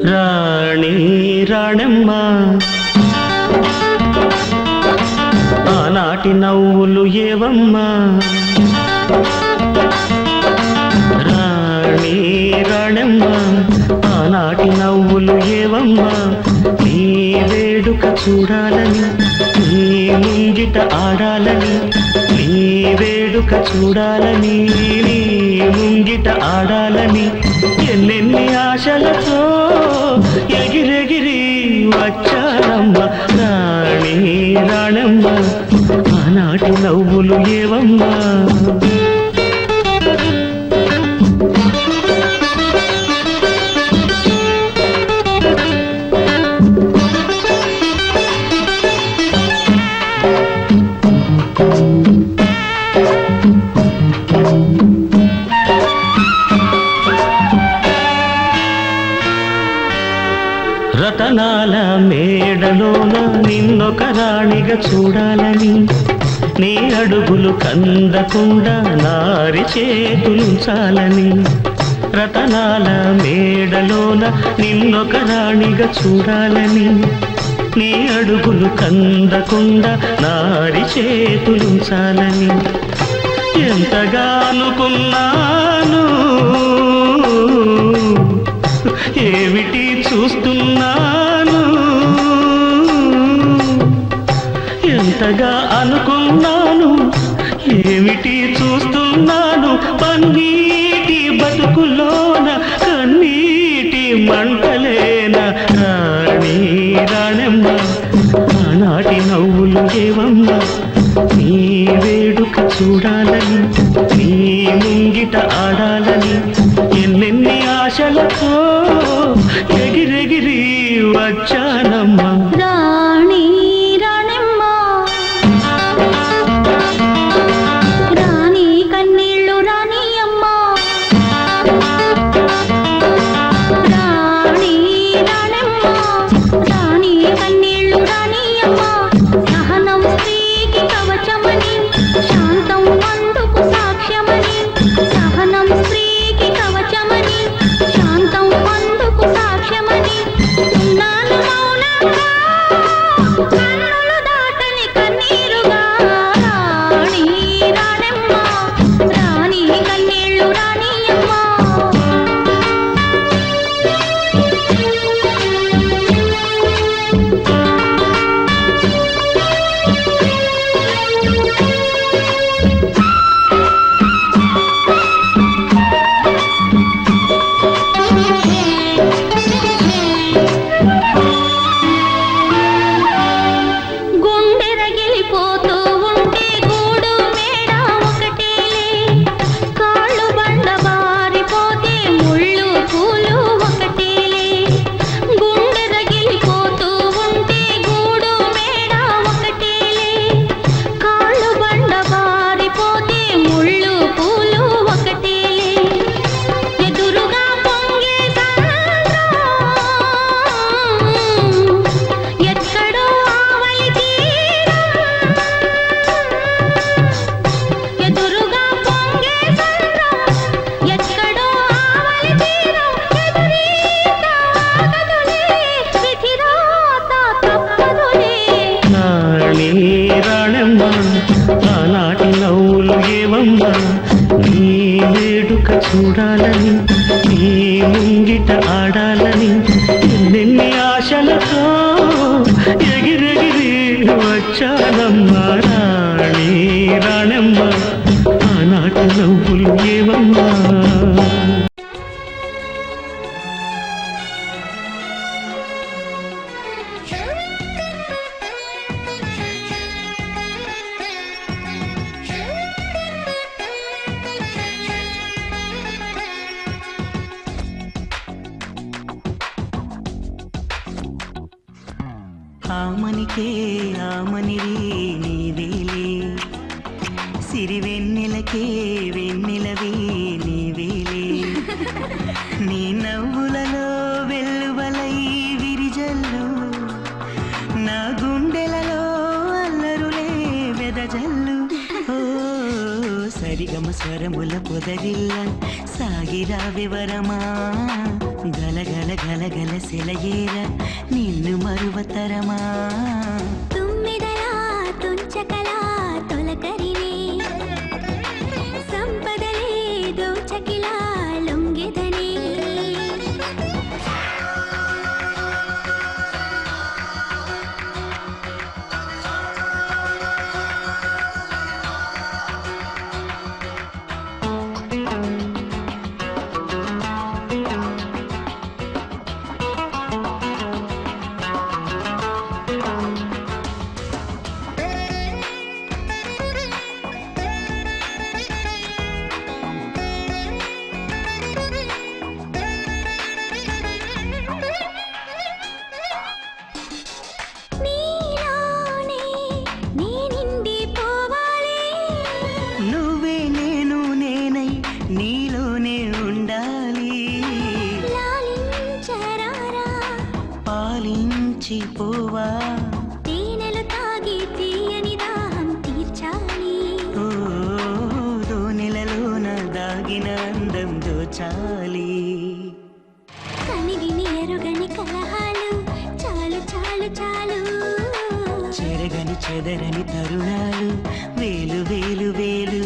రాణి రాణమ్మ ఆనాటి నవ్వులు ఏవమ్మా రాణి రాణమ్మ ఆనాటి నవ్వులు ఏవమ్మా నీ వేడుక చూడాలని నీ ముంగిట ఆడాలని నీ వేడుక చూడాలని నీ ముంగిట ఆడాలని ఎన్నెన్ని ఆశలతో ఎగిరెగిరి వచ్చానమ్మ రాణి రాణమ్మ ఆనాటి నవ్వులు ఏవమ్మా రతనాల మేడలోన నిన్నొక రాణిగా చూడాలని నీ అడుగులు కందకుండా నారి చేతులుంచాలని రతనాల మేడలోన నిన్నొక రాణిగా చూడాలని నీ అడుగులు కందకుండా నారి చేతులుంచాలని ఎంతగా అనుకున్నాను ఏమిటి చూస్తున్నాను ఎంతగా అనుకున్నాను ఏమిటి చూస్తున్నాను పన్నీటి బతుకులోన కన్నీటి మంటలేన రాణి రాణమ్మ ఆనాటి నవ్వులు ఏవమ్మా నీ వేడుక చూడాలని నీ ముంగిట ఆడాలని ఎన్నెన్ని ఆశలతో ఎగిరెగిరి వచ్చానమ్మా రాణి రాణమ్మ రాణి కన్నీళ్ళు రాణి అమ్మ రాణి రాణమ్మ రాణి కన్నీళ్ళు రాణి అమ్మ సహనం స్త్రీకి కవచమని శాంతం అందుకు సాక్ష్యమని సహనం స్త్రీకి కవచమని శాంతం అందుకు సాక్ష్యమని ఉన్నాను మౌనంగా కన్నులు దాటని కన్నీరుగా రాణి రాణమ్మ రాణి కన్నీళ్ళు రాణి అమ్మ గుండెరగిలిపోతూ ఉంటే గూడు మేడ ఒకటేలే కాళ్ళు బండ బారిపోతే ముళ్ళు పూలు ఒకటేలే గుండెరగిలిపోతూ ఉంటే గూడు మేడ ఒకటేలే కాళ్ళు బండ బారిపోతే ముళ్ళు పూలు ఒకటేలే ఎదురుగా పొంగే సంద్రం ఎక్కడో ఆవలి తీరం ఎదురుగా పొంగే సంద్రం ఎక్కడో ఆవలి తీరం ఎదురీత ఆగదులే విధిరాత తప్పదులే రాణి రాణమ్మ ఆనాటి నవ్వులు ఏవమ్మా నీ వేడుక చూడాలని నీ ముంగిట ఆడాలని ఎన్నెన్ని ఆశలతో ఎగిరెగిరి వచ్చానమ్మా రాణి రాణమ్మ ఆనాటి నవ్వులు ఏవమ్మా ఆమనికే ఆమనిరి నీవేలే సిరివెన్నెలకే వెన్నెలవే నీవేలే నీ నవ్వులలో వెల్లువలై విరిజల్లు నా గుండెలలో అల్లరులే వెదజల్లు ఓ సరిగమ స్వరముల పొదరిల్ల సాగిరా వివరమా గలగల గలగల సెలయేర నిన్ను మరువతరమా తుమ్మిదలా తుంచకలా తొలకరినే సంపదలే దోచకిలా లొంగెదనే పోవా తేనెలు తాగి తీయని దాహం తీర్చాలి ఓ దోనెలలోన దాగిన అందం దోచాలి కనివిని ఎరుగని కలహాలు చాలు చాలు చాలు చెరగని చెదరని తరుణాలు వేలు వేలు వేలు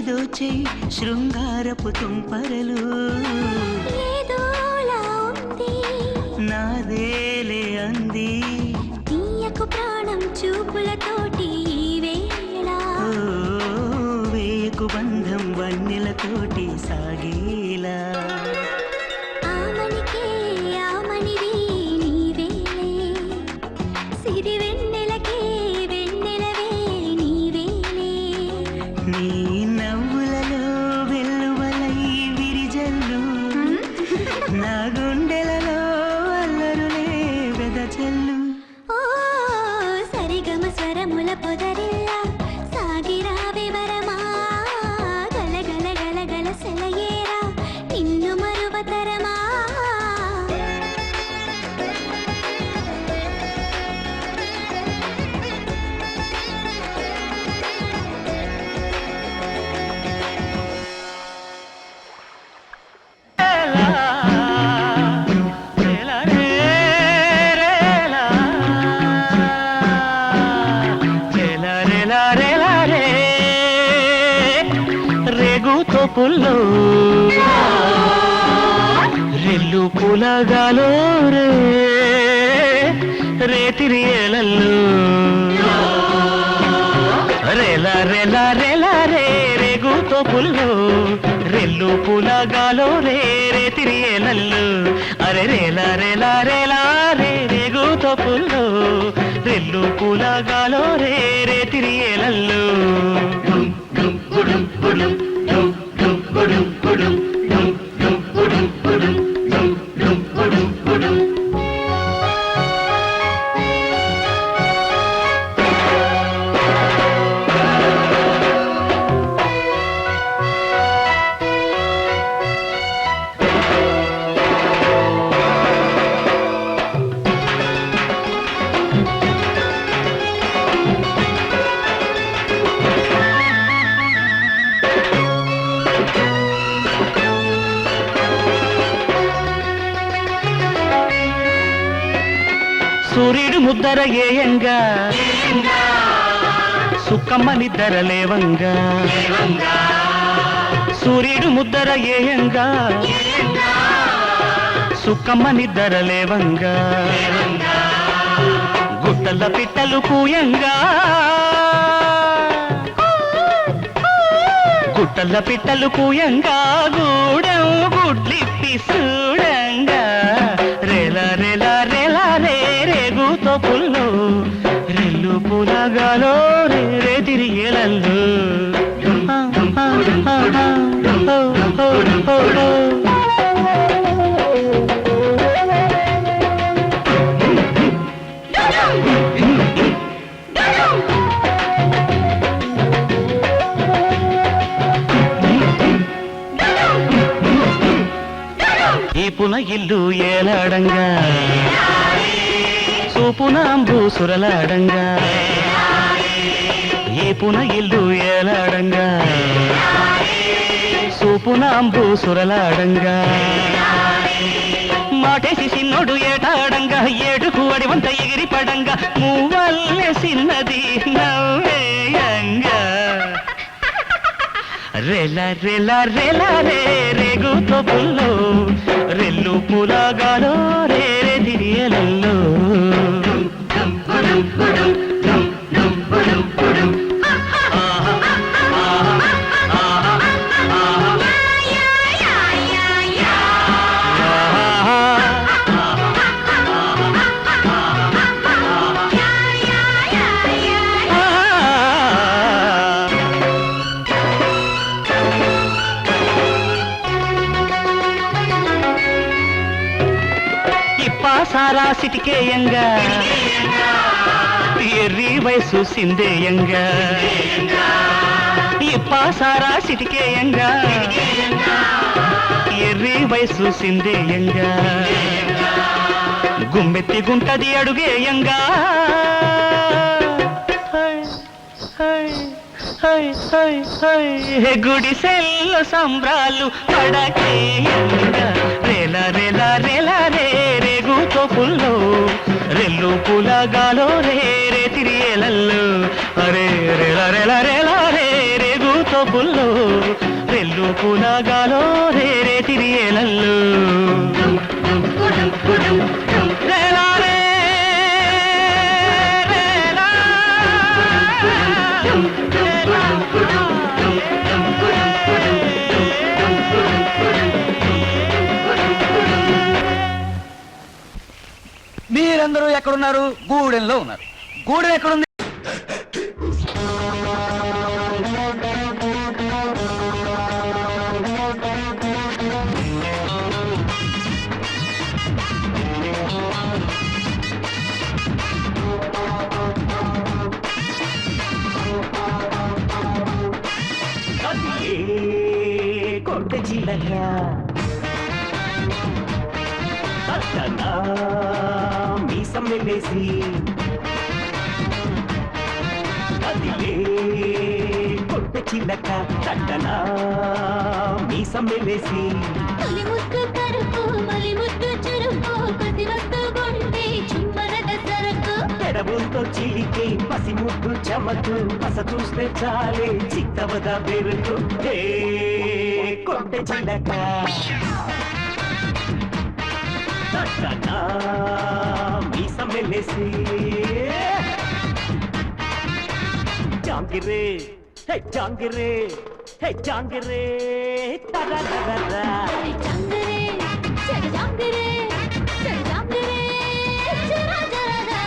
దోచై శృంగారపు తుంపరలు ఏదోలా ఉంది నాదేలే అంది తీయకు ప్రాణం చూపులతోటి వేళ వేయకు బంధం వన్నెలతోటి సాగేలా ఆమనికే ఆమనిది నీవేలే సిరి వెన్నెలకే వెన్నెలవే నీవేలే నీ నవ్వులలో వెల్లువలై విరిజల్లు నా గుండెలలో అల్లరులే వెదజల్లు ఓ సరిగమ స్వరముల పొదరిల్లా సాగిరా వివరమా గలగల గలగల సెలయేరా నిన్ను మరువతరమా పుల్లో రెల్లు పులగాలో రే రేతిరి ఏలల్లో రేలా రేలా రేలా రే రేగుతో పుల్లో రెల్లు పులగాలో రే రేతిరి ఏలల్లో అరే రేలా రేలా రేలా రే రేగుతో పుల్లో రెల్లు పులగాలో రే రేతిరి ఏలల్లో సూర్యుడు ముద్దర ఏయంగా సుక్కమ్మ నిద్దర లేవంగా సూర్యుడు ముద్దర ఏయంగా సుక్కమ్మ నిద్దర లేవంగా గుట్టల పిట్టలు కూయంగా పుట్టల పిట్టలు కూయంగా గూడెం గుడ్లిప్పి చూడంగా రెల రెల రెల రే రేగుతో పుల్లో రెల్లు పులగాలో రే రే తిరిగేలల్లో ఈ పున ఇల్లు ఏలాడంగా సూపున అంబు సురలాడంగా ఈ పున ఇల్లు ఏలాడంగా సూపున అంబు సురలాడంగా మాటేసి సిన్నోడు ఏటాడంగా ఏడుకు అడివంత ఎగిరి పడంగా మూవల్లె సిన్నది నవ్వేయంగా రెల రెల రెల రే రేగుతో పుల్లో రెల్లు పులగాలో రే రే తిరియలల్లో సారా సిటికేయంగా ఎర్రి వయసు సిందేయంగా ఇప్పా సారా సిటికేయంగా ఎర్రి వయసు సిందేయంగా గుమ్మెత్తి గుంటది అడుగేయంగా గుడిసెల్లో సంబ్రాలు పడకేయంగా రేల రేల రేల రే రేగుతో పుల్లో రెల్లు పులగాలో రే రే తిరియలల్లో అరే రేల రేల రేల రే రేగుతో పుల్లో రెల్లు పులగాలో రే రే తిరియలల్లో రేలా రే రేలా మీరందరూ ఎక్కడున్నారు? గూడెంలో ఉన్నారు. గూడెం ఎక్కడుంది? కొట్ట చిలక మీసం వెళ్ళేసి అదిలే కొట్ట చిలక తట్టనా మీసం వెళ్ళేసి తొలి ముద్దు కరుపు మలి ముద్దు చురుకు కొద్ది వద్దు గుండె చుమ్మరద సరకు పెడబుతో చిలికే పసి ముద్దు చమకు పస చూస్తే చాలే చిత్తవద బెరుకు కొట్ట చిలక తట్టనా మీసం వెళ్ళేసి జాంగిరే హే జాంగిరే హే జాంగిరే తర జంగరే చెడు జంగరే చెడు జంగరే జరా జరా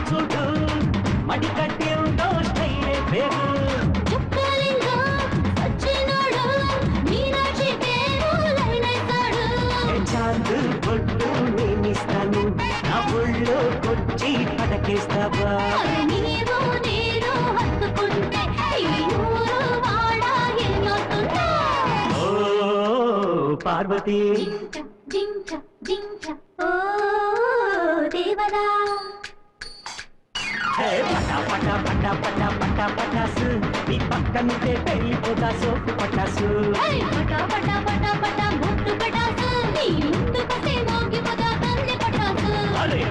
చూడు మడి కట్టి ఉందో స్టైలే పేరు చుక్కలింగో సచ్చినోడు మీనాక్షి పేరు లైనైతాడు చాందు పొట్టు నేనిస్తాను నా ఒళ్ళో కొచ్చి పడకేస్తావా నీవు నేను హత్తుకుంటే ఈ ఊరు వాడ ఏమవుతుందా ఓ పార్వతి జింక జింక ఓ దేవదా పటా పటా పటా పటా పటా పటాసు నీ పక్కనుంటే పెళ్ళిపోతా సోపు పటాసు పటా పటా పటా పటా ముట్టు పటాసు నీ ముందుకొస్తే మోగిపోదా తల్లి పటాసు అరే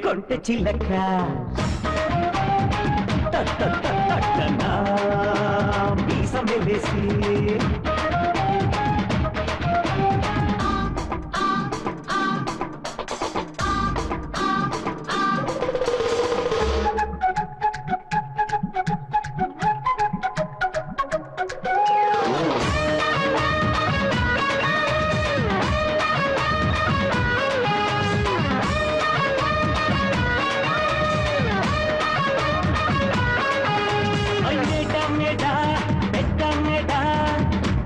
కొంటె చిలక తట్టనా మీసం వేసి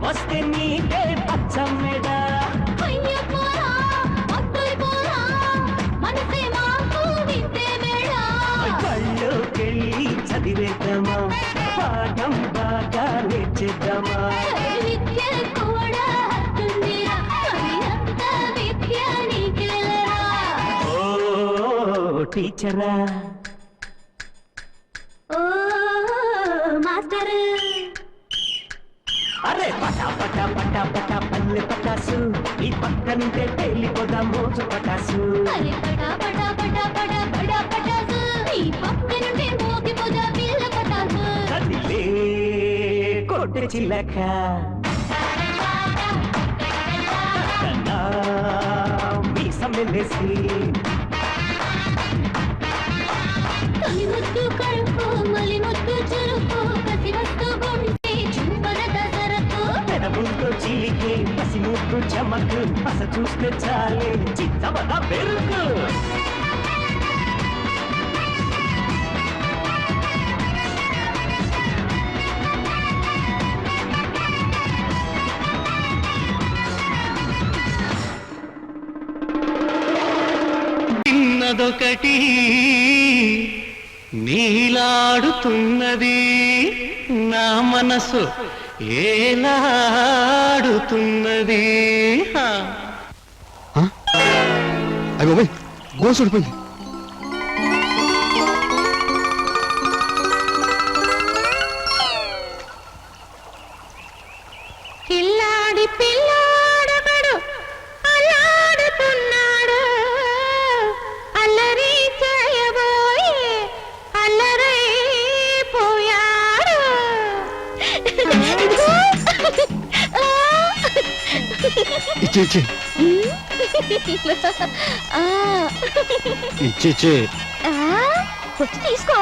వస్తే నీకే పచ్చమ్మేడా అయ్య పోరా అత్తయ్య పోరా మనసే మాకు వింటే మేడా కళ్ళుకెళ్ళి చదివేద్దామా పాఠం బాగా నేర్చేద్దామా విద్య కూడా హద్దుందిరా మరి అంత విద్య నీకెలరా ఓ టీచరా ఓ మాస్టర్ అరే పటా పటా పటా పటా పల్లె పటాసు ఈ పక్కనుంటే పెళ్ళిపోదా మోజు పటాసు అరే పటా పటా పటా పటా పటా పటాసు ఈ పక్క నుండి మోగిపోదా పిల్ల పటాసు కదిలే కొట్టె చిల్లక తట్టనా మీసం వెలేసి తొలి ముద్దు కడుపు మలి ముద్దు చురుకు కసి వస్తు గుంటే చుంబన దసరకు పెదవులతో చిలికే పసి ముద్దు చమకు పస చూస్తే చాలే చిత్తవద పెరుగు చిన్నదొకటి నీలాడుతున్నది నా మనసు ఏలాడుతున్నది అయ్యో బాయ్ గోసు ఉడిపోయింది. పిల్లాడి పిల్లాడబడు అల్లాడుతున్నాడు అల్లరి చేయబోయి అల్లరైపోయాడు ఇచ్చి ఇచ్చి ఇచ్చి ఇచ్చి వచ్చి తీసుకో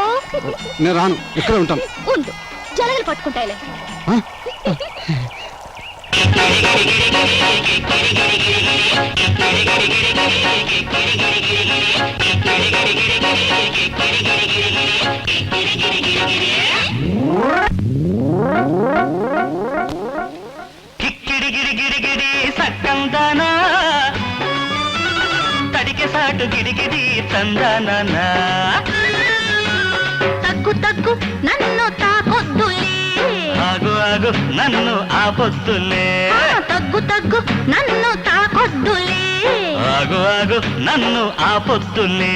నేను రాను ఇక్కడే ఉంటాను. ఉండు జలగలు పట్టుకుంటాయిలే ఆ? గిరిగిరి సక్కందానా తడికి సాటు గిరిగిరి తందానా తగ్గు తగ్గు నన్ను తాకొద్దులే ఆగు ఆగు నన్ను ఆపొద్దులే తగ్గు తగ్గు నన్ను తాకొద్దులే ఆగు ఆగు నన్ను ఆపొద్దులే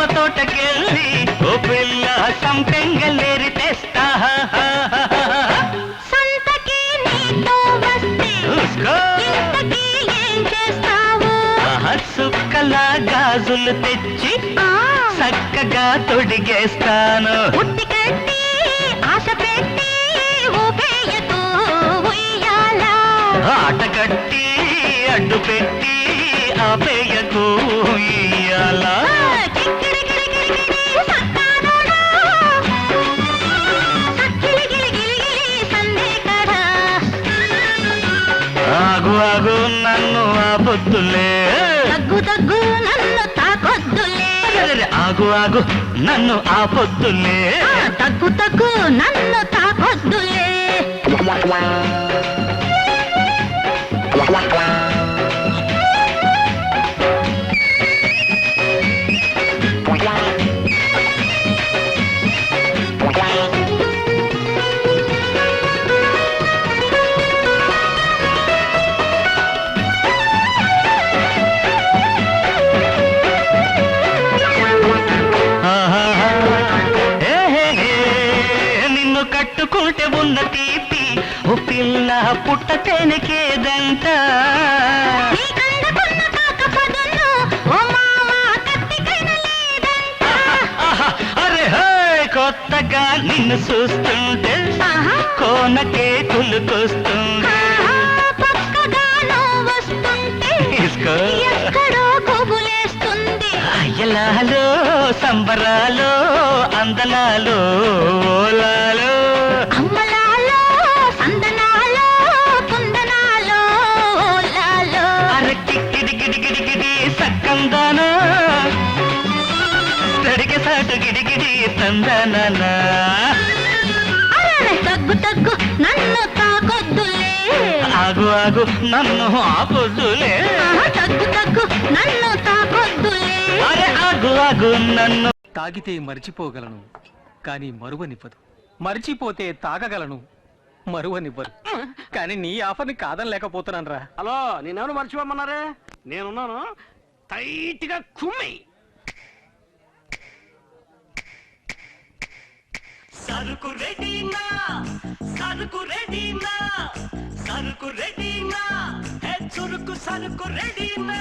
తోటకెళ్ళి ఓ పిల్ల సంపెంగలేరి తెస్తా సంతకి నీతో వస్తే ఇంతకీ ఏం చేస్తావు సుక్కల గాజులు తెచ్చి చక్కగా తొడిగేస్తాను ఉట్టి కట్టి ఆశ పెట్టి ఊపేయకు ఉయ్యాల ఆట కట్టి అడ్డు పెట్టి ఆపేయకు ఇయ్యాల ఆగు ఆగు నన్ను ఆపొద్దులే తగ్గు తగ్గు నన్ను తాకొద్దులే అరెరెరె, ఆగు ఆగు నన్ను ఆపొద్దులే. తగ్గు తగ్గు నన్ను తాకొద్దులే. నిన్ను కట్టుకుంటే ఉన్న తీపి ఓ పిల్ల పుట్టతేనకేదంట. అరే కొత్తగా నిన్ను చూస్తుంటే కోనకే కులుకొస్తుంది. అయ్యలాలో సంబరాలో అందలాలో ఓలాలో అమ్మలాలో సందనాలో కుందనాలో ఓలాలో. అరే గిడి గిడి గిడి గిడి సక్కందానా తడికి సాటు గిడి గిడి తందానా. తగ్గు తగ్గు నన్ను తాకొద్దులే. ఆగు ఆగు నన్ను ఆపొద్దులే. తగ్గు తగ్గు నన్ను తాకొద్దులే. అరే ఆగు ఆగు నన్ను. తాగితే మరిచిపోగలను కానీ మరువనివ్వదు, మరిచిపోతే తాగగలను మరువనివ్వరు. కానీ నీ ఆఫర్ని కాదనలేకపోతున్నాను రా. హలో, నేనెవరు మర్చిపోమన్నారే? నేనున్నాను. టైట్ గా కుమ్మి. సరుకు రెడీనా, సరుకు రెడీనా, సరుకు రెడీనా, హే చురుకు సరుకు రెడీనా.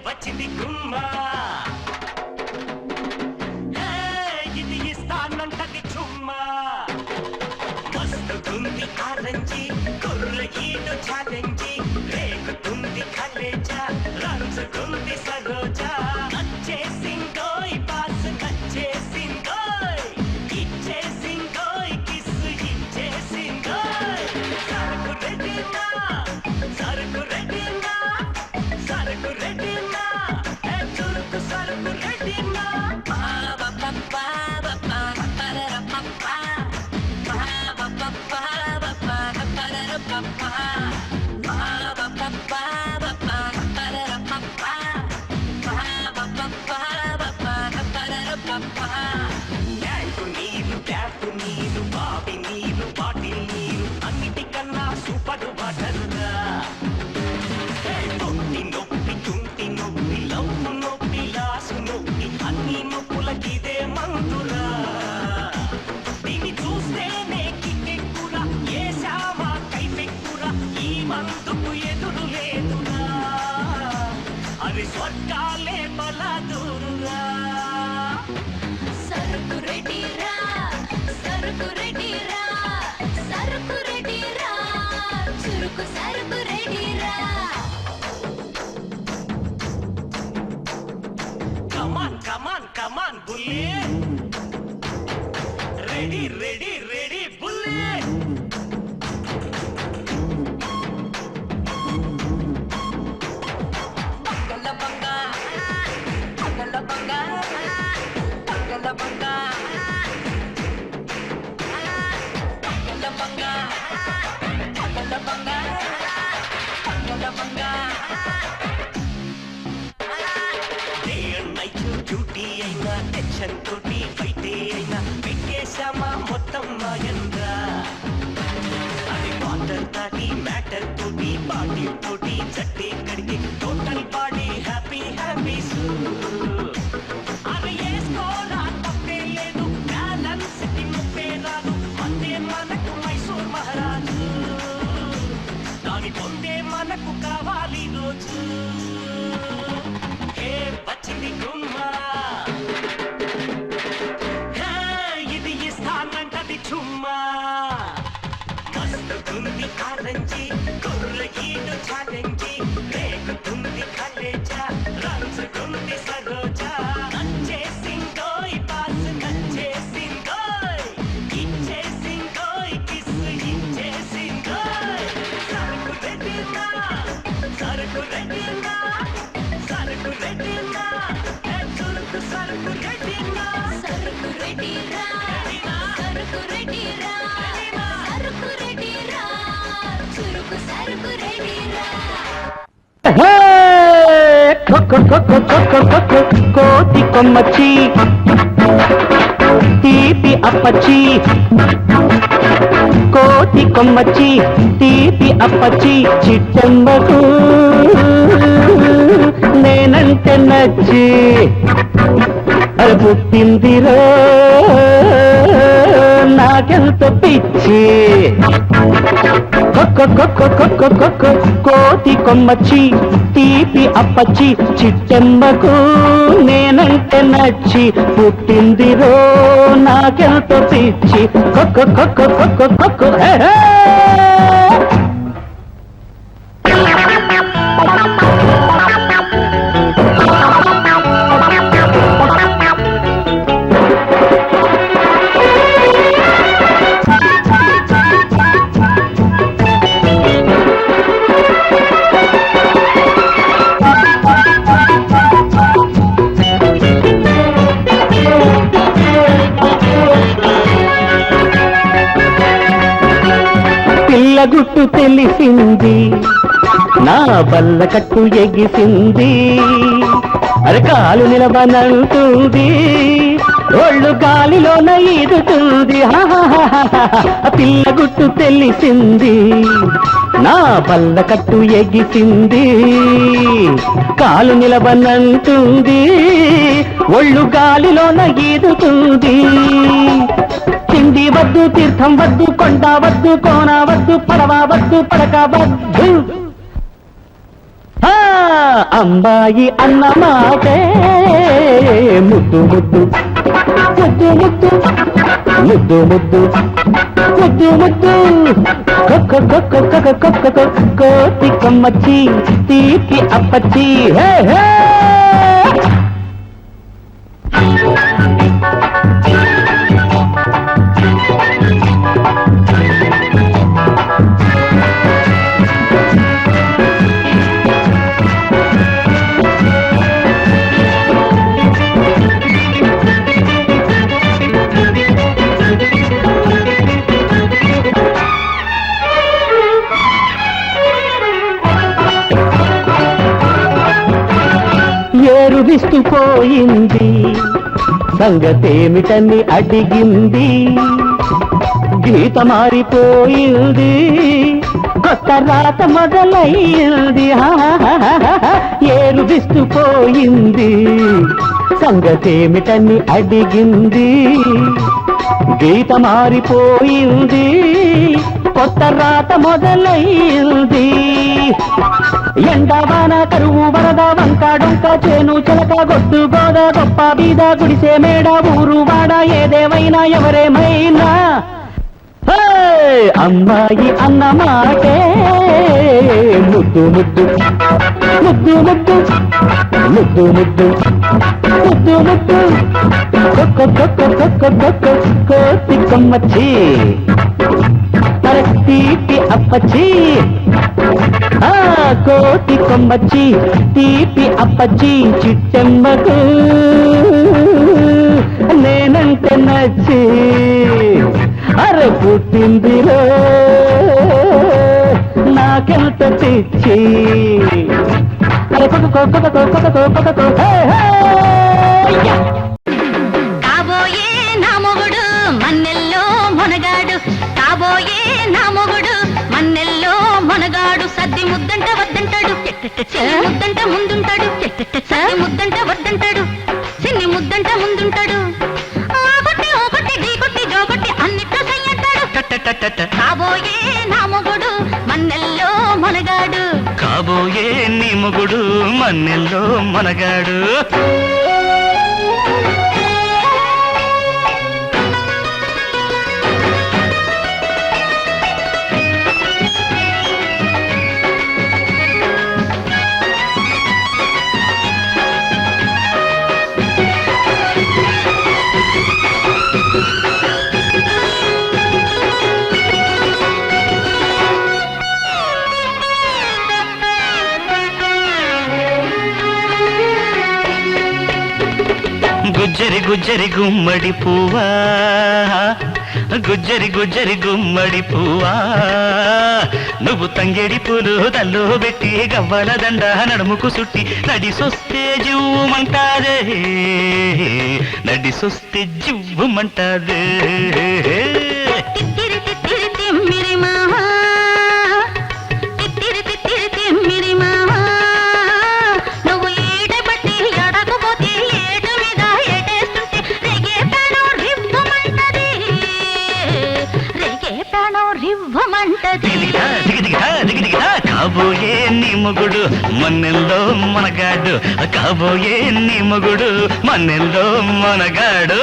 వచ్చింది గుమ్మా, ఇది ఇస్తానంటది చుమ్మా. మస్తుగుంది ఆరంజి కుర్ర ఈడు ఛాలెంజి, రేగుతుంది కలేజా రంజుకుంది సరోజా. నచ్చేసిందోయ్ పాస్ నచ్చేసిందోయ్, ఇచ్చేసిందోయ్ కిస్ ఇచ్చేసిందోయ్. సరుకు రెడీనా, సరుకు రెడీనా, సరుకు రెడీనా, చురుకు సరుకు రెడీనా. ట్యాంకు నీరు, ట్యాపు నీరు, బావి నీరు, బాటిల్ నీరు, అన్నిటికన్నా సూపర్ వాటరుగా. తొట్టి నొప్పి, తుంటి నొప్పి, లవ్వు నొప్పి, లాసు నొప్పి, అన్ని నొప్పులకిదే మందురా. దీన్ని చూస్తేనే కిక్కెక్కురా, ఏశామా కైపెక్కురా, ఈ మందుకు ఎదురు లేదురా. అది స్వర్గాలే బలాదూరురా. సరుకు రెడీరా, సరుకు రెడీరా, సరుకు రెడీరా, చురుకు సరుకు రెడీరా. కమాన్ కమాన్ కమాన్ బుల్లే, రెడీ రెడీ రెడీ బుల్లే. డే అండ్ నైట్ డ్యూటీ అయినా, టెన్షన్ తోటి ఫైటే అయినా, పెట్టేశామా మొత్తం మాయంగా. అది వాటర్ దాటి మ్యాటర్ తోటి, బాడీ తోటి జట్టే కడిగి టోటల్ బాడీ హ్యాపీ హ్యాపీ. అది వేసుకోరా తప్పే లేదు, బ్యాలెన్స్ కి ముప్పే రాదు. అందే మనకు మైసూర్ మహారాజు, దాని పొందే మనకు కావాలి రోజు. వచ్చింది గుమ్మా, ఇది ఇస్తానంటది చుమ్మా. మస్తుగుంది ఆరంజి కుర్ర ఈడు ఛాలెంజి, కోతి కొమ్మచ్చి తీపి అప్పచ్చి కోతి కొమ్మచ్చి తీపి అప్పచ్చి చిట్టమ్మకు నేనంటే నచ్చి అది పుట్టిందిరో నాకెంత పిచ్చి కోతి కొమ్మచ్చి తీపి అప్పచ్చి చిట్టెమ్మకు నేనంటే నచ్చి పుట్టిందిరో నాకెంత పిచ్చి హే హే. గుట్టు తెలిసింది నా బల్ల కట్టు ఎగిసింది అరే కాలు నిలబనంటుంది ఒళ్ళు గాలిలోన ఈదుతుంది పిల్ల గుట్టు తెలిసింది నా బల్ల కట్టు ఎగిసింది కాలు నిలబనంటుంది ఒళ్ళు గాలిలోన ఈదుతుంది తిండి వద్దు తీర్థం వద్దు కొండ వద్దు కోన వద్దు పడవ వద్దు పడక వద్దు అమ్మాయి అన్న మాటే ముద్దు ముద్దు ముద్దు ముద్దు ముద్దు ముద్దు ముద్దు ముద్దు కోతి కొమ్మచ్చి తీపి అప్పచ్చి హే హే. విస్తుపోయింది సంగతేమిటని అడిగింది గీత మారిపోయింది కొత్త రాత మొదలైంది ఏరు విస్తుపోయింది సంగతేమిటని అడిగింది గీత మారిపోయింది కొత్త రాత మొదలైంది ఎండవాన కరువు వరద వంక డొంక చేను చిలక గొడ్డు గోద గొప్ప బీద గుడిసే మేడ ఊరు వాడ ఏదేమైనా ఎవరేమైనా అమ్మాయి అన్న మాటే ముద్దు ముద్దు ముద్దు ముద్దు ముద్దు ముద్దు ముద్దు ముద్దు కోతి కొమ్మచ్చి తీపి అప్పచ్చి కోతి కొమ్మచ్చి తీపి అప్పచ్చి చిట్టెమ్మకు నేనంటే నచ్చి అరే పుట్టిందిరో నాకెంత పిచ్చి అరే కాబోయే నా మొగుడు మన్నెల్లో మొనగాడు కాబోయే నా మొగుడు మన్నెల్లో మొనగాడు సద్ది ముద్దంట వద్దంటాడు ముద్దంట ముందుంటాడు సద్ది ముద్దంట వద్దంటాడు సిన్ని ముద్దంట ముందుంటాడు కాబోయే నా మొగుడు మన్నెల్లో మొనగాడు కాబోయే నీ మొగుడు మన్నెల్లో మొనగాడు గుజ్జరి గుజ్జరి గుమ్మడి పువ్వా గుజ్జరి గుజ్జరి గుమ్మడి పువ్వా నువ్వు తంగేడి పూలు తల్లో పెట్టి గవ్వల దండ నడుముకు సుట్టి నడిసొస్తే జివ్వుమంటాదే నడిసొస్తే జివ్వుమంటాదే తిత్తిరి తిత్తిరి తిమ్మిరి మావా తిత్తిరి తిత్తిరి తిమ్మిరి మావా నువ్వు ఈట బట్టి ఎడకపోతే ఏటు మీద ఎటేస్తుంటే రేగే ప్రాణం రివ్వమంటది రేగే ప్రాణం రివ్వమంటది కాబోయే నీ మొగుడు మన్నెల్లో మనగాడు కాబోయే నీ మొగుడు మన్నెల్లో మనగాడు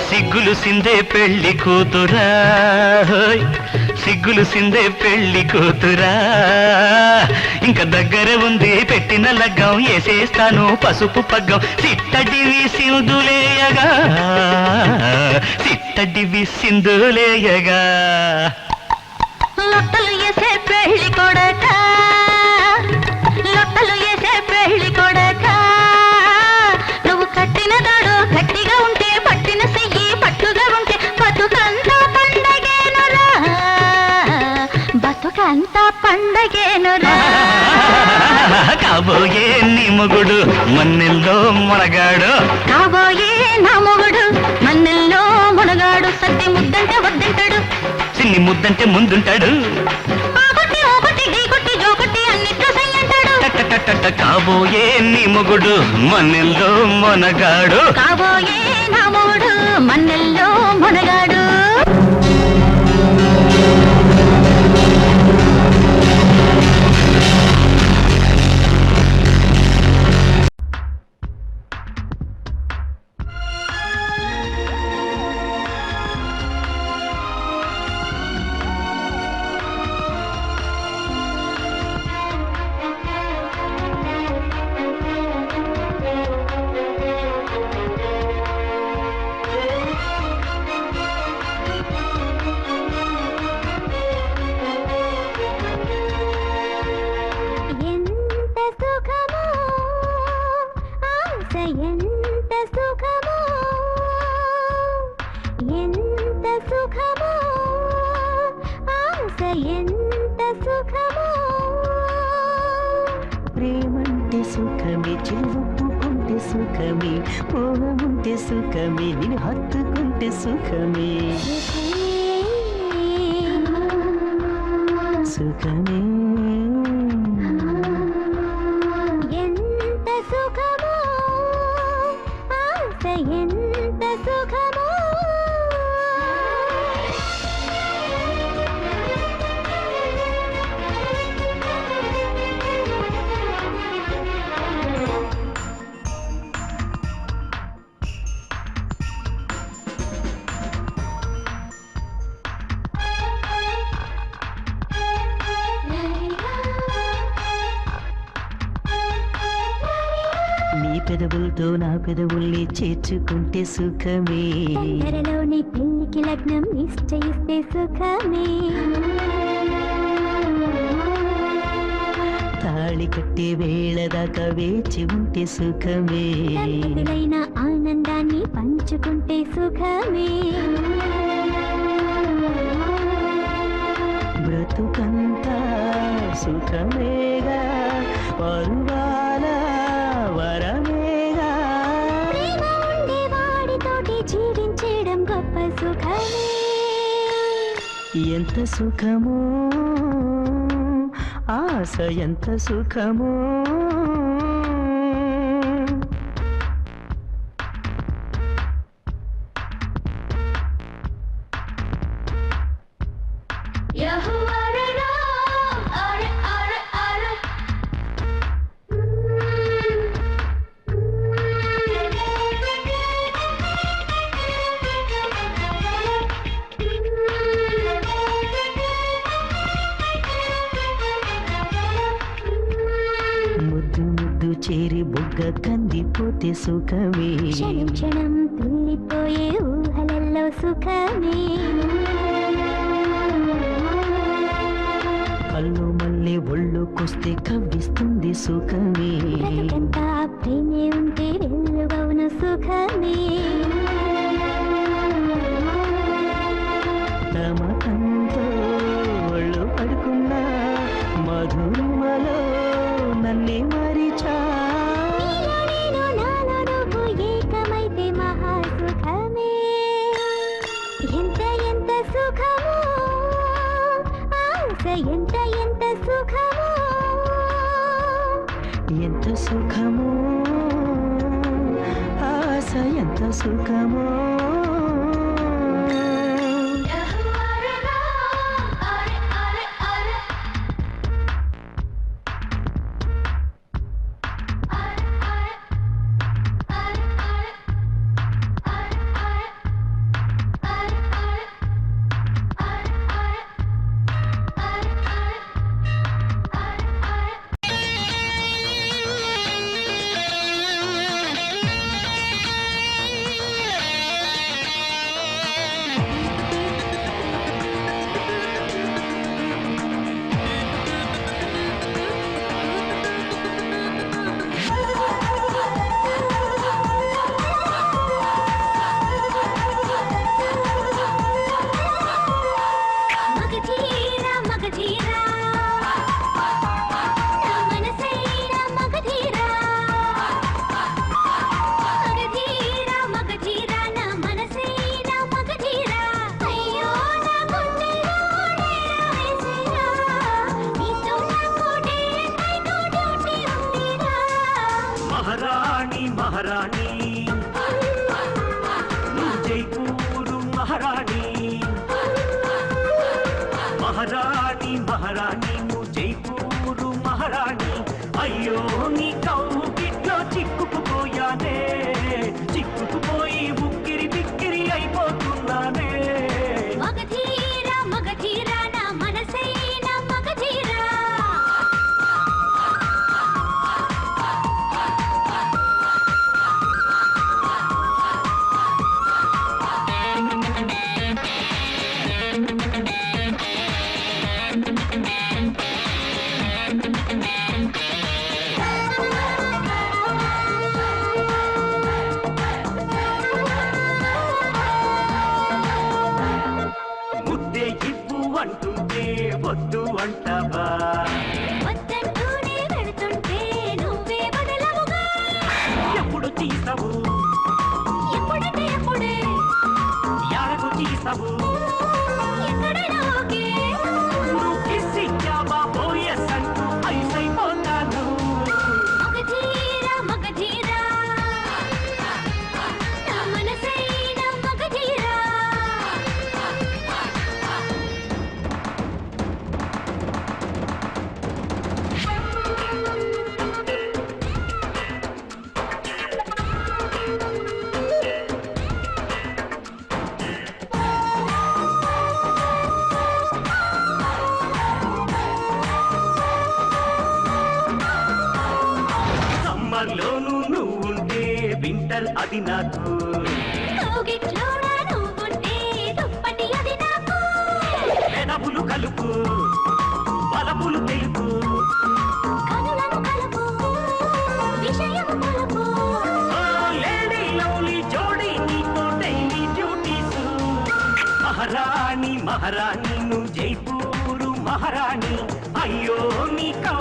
సిగ్గులు సిందే పెళ్లి కూతురా సిగ్గులు సిందే పెళ్లి కూతురా ఇంకా దగ్గర ఉంది పెట్టిన లగ్గం వేసేస్తాను పసుపు పగ్గం సిట్టడివి సింధులేయగా సిట్టడివి సింధులేయగా లొట్టలు వేసే పెళ్లి కొడక లొట్టలు వేసే పెళ్లి కొడక నువ్వు కట్టిన దాడు గట్టిగా ఉంటే పట్టిన చెయ్యి పట్టుగా ఉంటే బతుకంతా పండగేనురా బతుకంతా పండగేనురా కాబోయే నీ మొగుడు మన్నెల్లో మనగాడు కాబోయే నా మొగుడు మన్నెల్లో మునగాడు సత్తి ముద్దంటే వద్దంటాడు చిన్ని ముద్దంటే ముందుంటాడు ఒకటి ఒకటి ఢీకొట్టి జోకొట్టి అన్నిట్లో సై అంటాడు కాబోయే నీ మొగుడు మన్నెల్లో మనగాడు కాబోయే నా మొగుడు మన్నెల్లో మునగాడు ఎంత సుఖమో ఎంత సుఖమో ఆశ ఎంత సుఖమో ప్రేమంటే సుఖమే చిలుపుకుంటే సుఖమే మోహముంటే సుఖమే నేను హత్తుకుంటే సుఖమే సుఖమే ఎంత సుఖమో ఆశ ఎంత సుఖమో నీ పెదవులతో నా పెదవుల్ని చేర్చుకుంటే సుఖమే తొందరలోని పెళ్లికి లగ్నం నిశ్చయిస్తే సుఖమే తాళి కట్టే వేళ దాకా వేచి ఉంటే సుఖమే దంపతులైన ఆనందాన్ని పంచుకుంటే సుఖమే బ్రతుకంతా సుఖమేగా పరువాల వరమేగా ప్రేమ ఉండే వాడితోటి జీవించడం గొప్ప సుఖమే ఎంత సుఖమో ఆశ ఎంత సుఖమో కలిసిపోతే సుఖమే క్షణం క్షణం తుల్లిపోయే ఊహలల్లో సుఖమే కళ్ళు మళ్ళీ ఒళ్ళుకొస్తే కవ్విస్తుంది సుఖమే బ్రతుకంతా ప్రేమే ఉంటే వెల్లువవును సుఖమే నమ్మకంతో ఒళ్ళు పడుకున్నా మధురిమలో నన్నే మరిచా నీలో నేను నాలో నువ్వు ఏకమైతే మహాసుఖమే ఎంత ఎంత సుఖమో ఆశ ఎంత ఎంత సుఖమో ఎంత సుఖమో ఆశ ఎంత సుఖమో మగధీరా మగధీరా నా మనసైన మగధీరా మగధీరా మగధీరా నా మనసైన మగధీరా అయ్యో నా గుండెలో డేరా వేసిరా నీతో నాకు డే నైట్ డ్యూటీ ఉందిరా మహారాణి మహారాణి నువ్వు జైపూరు మహారాణి మహారాణి మహారాణి నువ్వు జైపూరు మహారాణి అయ్యో నీ కౌగిట్లో చిక్కుకుపోయానే చిక్కుకుపోయి ఉక్కిరి బిక్కిరి అయిపోతున్నానే మగధీరా మగధీరా నా మనసైన మగధీరా ముద్దే ఇవ్వు అంటుంటే వద్దు అంటావా వద్దంటూనే వెళుతుంటే నువ్వే బదలవుగా ఎప్పుడు తీసావు ఎప్పుడంటే ఎప్పుడే ఎడకు తీసావు ఎక్కడైనా ఓకే నువ్వు కిస్ ఇచ్చావా పోయస్ అంటూ ఐసైపోతాను మగధీరా మగధీరా నా మనసైన మగధీరా సమ్మర్లోనూ నువ్వుంటే వింటర్ అది నాకు కౌగిట్లోనా నువ్వుంటే దుప్పటి అది నాకు పెదవులు కలుపు బలపులు తెలుపు కనులను కలుపు విషయము కలుపు ఓ లేడీ లవ్లీ జోడీ నీతో డైలీ డ్యూటీస్ మహారాణి మహారాణి నువ్వు జైపూరు మహారాణి అయ్యో నీ కౌ